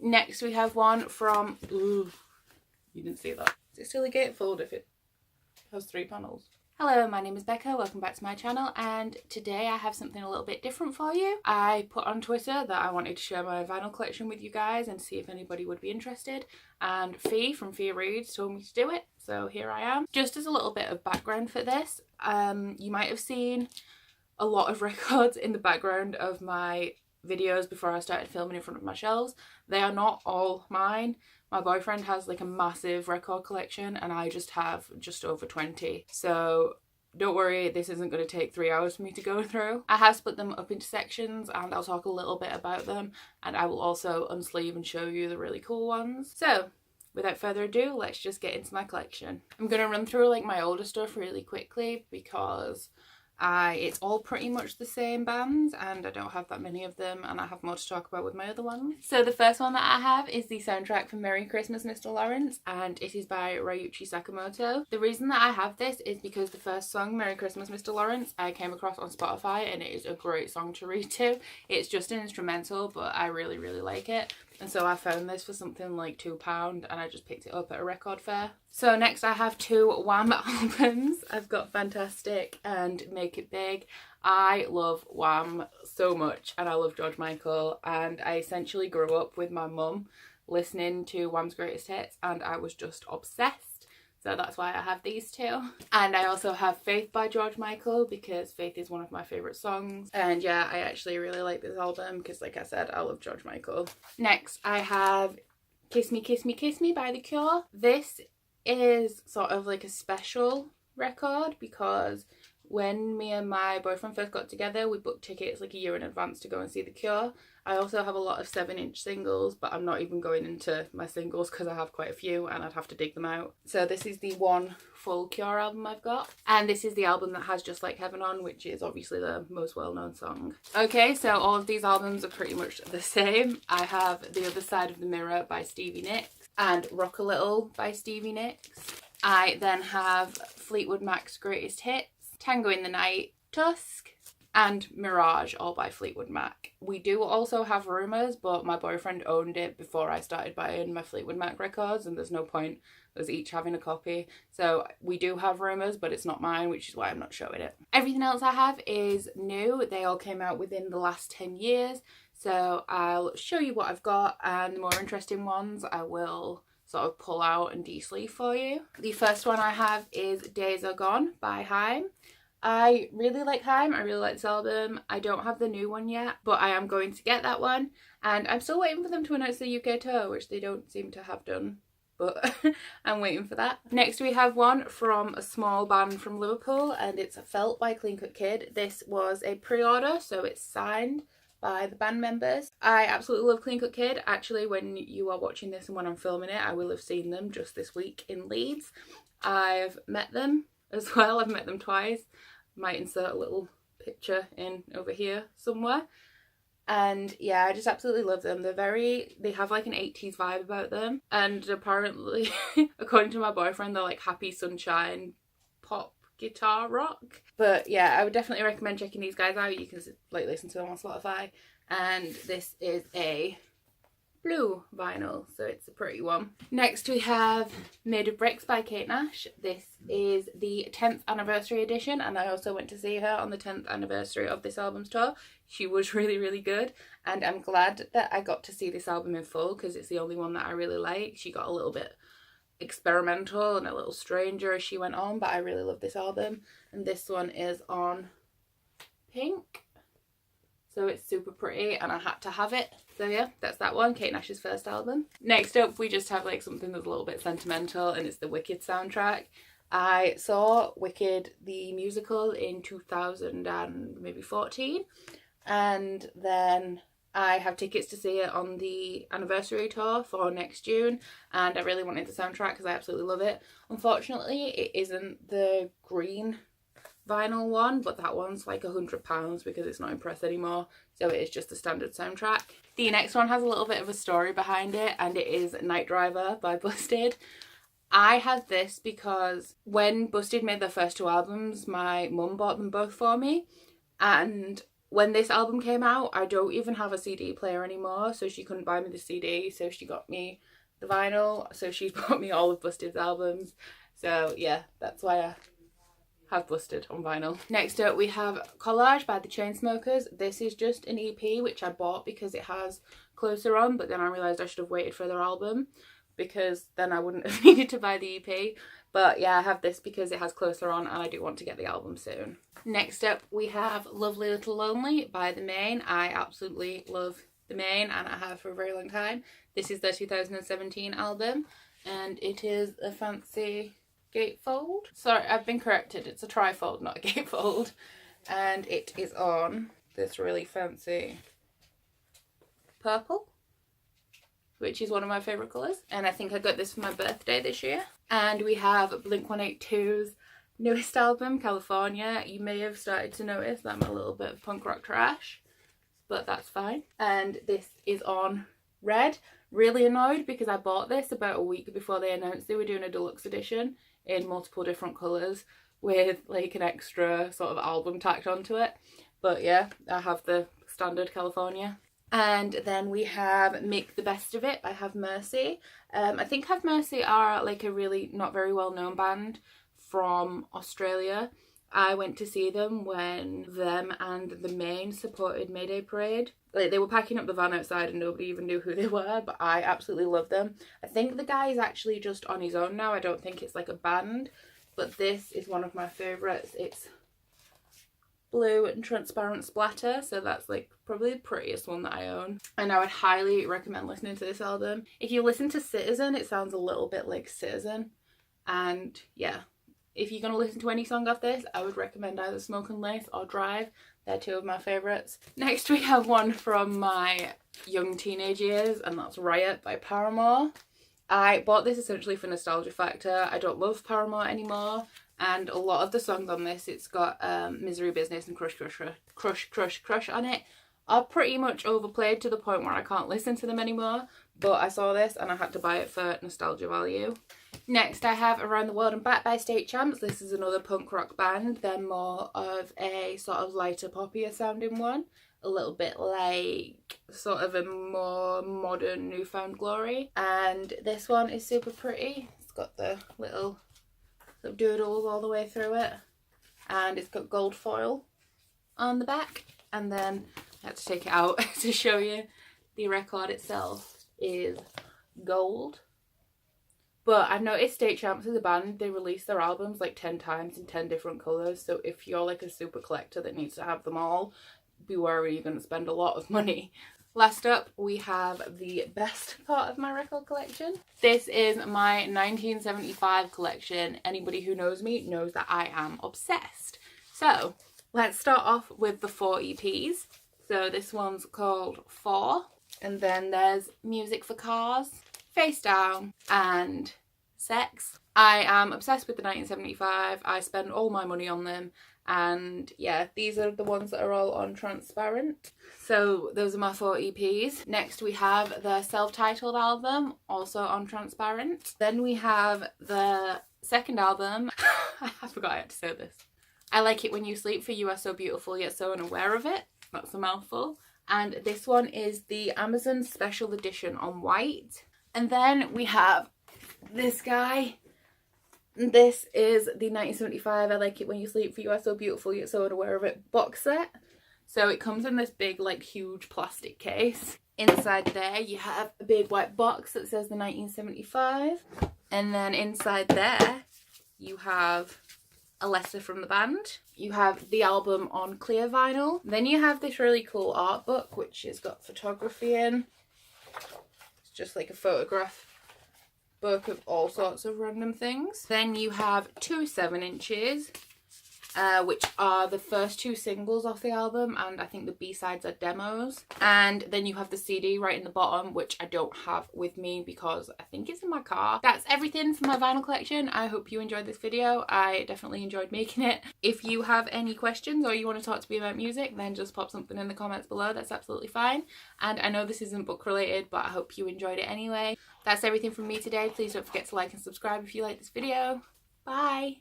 Next we have one from, ooh, you didn't see that. Is it still a gatefold if it has 3 panels? Hello, my name is Becca, welcome back to my channel, and today I have something a little bit different for you. I put on Twitter that I wanted to share my vinyl collection with you guys and see if anybody would be interested, and Fee from Fee Reads told me to do it, so here I am. Just as a little bit of background for this, you might have seen a lot of records in the background of my videos before I started filming in front of my shelves. They are not all mine. My boyfriend has like a massive record collection and I just have just over 20. So don't worry, this isn't going to take 3 hours for me to go through. I have split them up into sections and I'll talk a little bit about them, and I will also unsleeve and show you the really cool ones. So without further ado, let's just get into my collection. I'm going to run through like my older stuff really quickly because it's all pretty much the same bands and I don't have that many of them, and I have more to talk about with my other ones. So the first one that I have is the soundtrack for Merry Christmas Mr. Lawrence, and it is by Riot. The reason that I have this is because the first song, Merry Christmas Mr. Lawrence, I came across on Spotify and it is a great song to read to. It's just an instrumental, but I really like it. And so I found this for something like £2 and I just picked it up at a record fair. So next I have 2 Wham albums. I've got Fantastic and Make It Big. I love Wham so much and I love George Michael, and I essentially grew up with my mum listening to Wham's greatest hits and I was just obsessed. So that's why I have these 2. And I also have Faith by George Michael because Faith is one of my favourite songs. And yeah, I actually really like this album because, like I said, I love George Michael. Next, I have Kiss Me, Kiss Me, Kiss Me by The Cure. This is sort of like a special record because when me and my boyfriend first got together, we booked tickets like a year in advance to go and see The Cure. I also have a lot of 7-inch singles, but I'm not even going into my singles because I have quite a few and I'd have to dig them out. So this is the one full Cure album I've got. And this is the album that has Just Like Heaven on, which is obviously the most well-known song. Okay, so all of these albums are pretty much the same. I have The Other Side of the Mirror by Stevie Nicks and Rock a Little by Stevie Nicks. I then have Fleetwood Mac's Greatest Hits, Tango in the Night, Tusk, and Mirage, all by Fleetwood Mac. We do also have Rumours, but my boyfriend owned it before I started buying my Fleetwood Mac records, and there's no point us each having a copy. So we do have Rumours, but it's not mine, which is why I'm not showing it. Everything else I have is new. They all came out within the last 10 years. So I'll show you what I've got, and the more interesting ones I will sort of pull out and de-sleeve for you. The first one I have is Days Are Gone by Haim. I really like Haim, I really like this album. I don't have the new one yet, but I am going to get that one. And I'm still waiting for them to announce the UK tour, which they don't seem to have done, but I'm waiting for that. Next we have one from a small band from Liverpool, and it's Felt by Clean Cut Kid. This was a pre-order, so it's signed by the band members. I absolutely love Clean Cut Kid. Actually, when you are watching this and when I'm filming it, I will have seen them just this week in Leeds. I've met them as well. I've met them twice. Might insert a little picture in over here somewhere. And yeah, I just absolutely love them. They have like an 80s vibe about them. And apparently, according to my boyfriend, they're like happy sunshine pop guitar rock. But yeah, I would definitely recommend checking these guys out. You can like listen to them on Spotify. And this is a blue vinyl, so it's a pretty one. Next we have Made of Bricks by Kate Nash. This is the 10th anniversary edition, and I also went to see her on the 10th anniversary of this album's tour. She was really good, and I'm glad that I got to see this album in full because it's the only one that I really like. She got a little bit experimental and a little stranger as she went on, but I really love this album. And this one is on pink, so it's super pretty and I had to have it. So yeah, that's that one, Kate Nash's first album. Next up we just have like something that's a little bit sentimental, and it's the Wicked soundtrack. I saw Wicked the musical in 2014, and then I have tickets to see it on the anniversary tour for next June, and I really wanted the soundtrack because I absolutely love it. Unfortunately, it isn't the green vinyl one, but that one's like £100 because it's not in press anymore, so it is just the standard soundtrack. The next one has a little bit of a story behind it, and it is Night Driver by Busted. I had this because when Busted made their first 2 albums, my mum bought them both for me, and when this album came out, I don't even have a CD player anymore, so she couldn't buy me the CD, so she got me the vinyl, so she bought me all of Busted's albums. So yeah, that's why I have Busted on vinyl. Next up we have Collage by the Chainsmokers. This is just an EP which I bought because it has Closer on, but then I realised I should have waited for their album because then I wouldn't have needed to buy the EP. But yeah, I have this because it has Closer on and I do want to get the album soon. Next up we have Lovely Little Lonely by the Maine. I absolutely love the Maine and I have for a very long time. This is their 2017 album and it is a fancy gatefold. Sorry, I've been corrected. It's a trifold, not a gatefold. And it is on this really fancy purple, which is one of my favourite colours. And I think I got this for my birthday this year. And we have Blink-182's newest album, California. You may have started to notice that I'm a little bit of punk rock trash, but that's fine. And this is on red. Really annoyed because I bought this about a week before they announced they were doing a deluxe edition in multiple different colours with like an extra sort of album tacked onto it. But yeah, I have the standard California. And then we have Make the Best of It by Have Mercy. I think Have Mercy are like a really not very well known band from Australia. I went to see them when them and the Maine supported May Day Parade. Like, they were packing up the van outside and nobody even knew who they were, but I absolutely love them. I think the guy is actually just on his own now. I don't think it's like a band, but this is one of my favourites. It's blue and transparent splatter, so that's like probably the prettiest one that I own. And I would highly recommend listening to this album. If you listen to Citizen, it sounds a little bit like Citizen. And yeah, if you're going to listen to any song off this, I would recommend either Smoke and Lace or Drive. They're two of my favourites. Next we have one from my young teenage years, and that's Riot by Paramore. I bought this essentially for nostalgia factor. I don't love Paramore anymore, and a lot of the songs on this, it's got Misery Business and Crush on it, are pretty much overplayed to the point where I can't listen to them anymore. But I saw this and I had to buy it for nostalgia value. Next I have Around the World and Back by State Champs. This is another punk rock band. They're more of a sort of lighter poppier sounding one. A little bit like sort of a more modern New Found Glory. And this one is super pretty. It's got the little sort of doodles all the way through it. And it's got gold foil on the back. And then I had to take it out to show you. The record itself is gold. But I've noticed State Champs as a band, they release their albums like 10 times in 10 different colours. So if you're like a super collector that needs to have them all, be wary, you're going to spend a lot of money. Last up, we have the best part of my record collection. This is my 1975 collection. Anybody who knows me knows that I am obsessed. So let's start off with the 4 EPs. So this one's called 4. And then there's Music for Cars, Face Down, and Sex. I am obsessed with the 1975. I spend all my money on them. And yeah, these are the ones that are all on transparent. So those are my 4 EPs. Next we have the self-titled album, also on transparent. Then we have the second album. I forgot I had to say this. I Like It When You Sleep for You Are So Beautiful Yet So Unaware of It. That's a mouthful. And this one is the Amazon Special Edition on white. And then we have this guy. This is the 1975 I Like It When You Sleep for You Are So Beautiful Yet So Unaware of It box set. So it comes in this big, like, huge plastic case. Inside there you have a big white box that says the 1975. And then inside there you have a letter from the band. You have the album on clear vinyl. Then you have this really cool art book which has got photography in. It's just like a photograph book of all sorts of random things. Then you have 2 7-inches, which are the first 2 singles off the album, and I think the B-sides are demos. And then you have the CD right in the bottom, which I don't have with me because I think it's in my car. That's everything for my vinyl collection. I hope you enjoyed this video. I definitely enjoyed making it. If you have any questions or you want to talk to me about music, then just pop something in the comments below. That's absolutely fine. And I know this isn't book related, but I hope you enjoyed it anyway. That's everything from me today. Please don't forget to like and subscribe if you like this video. Bye!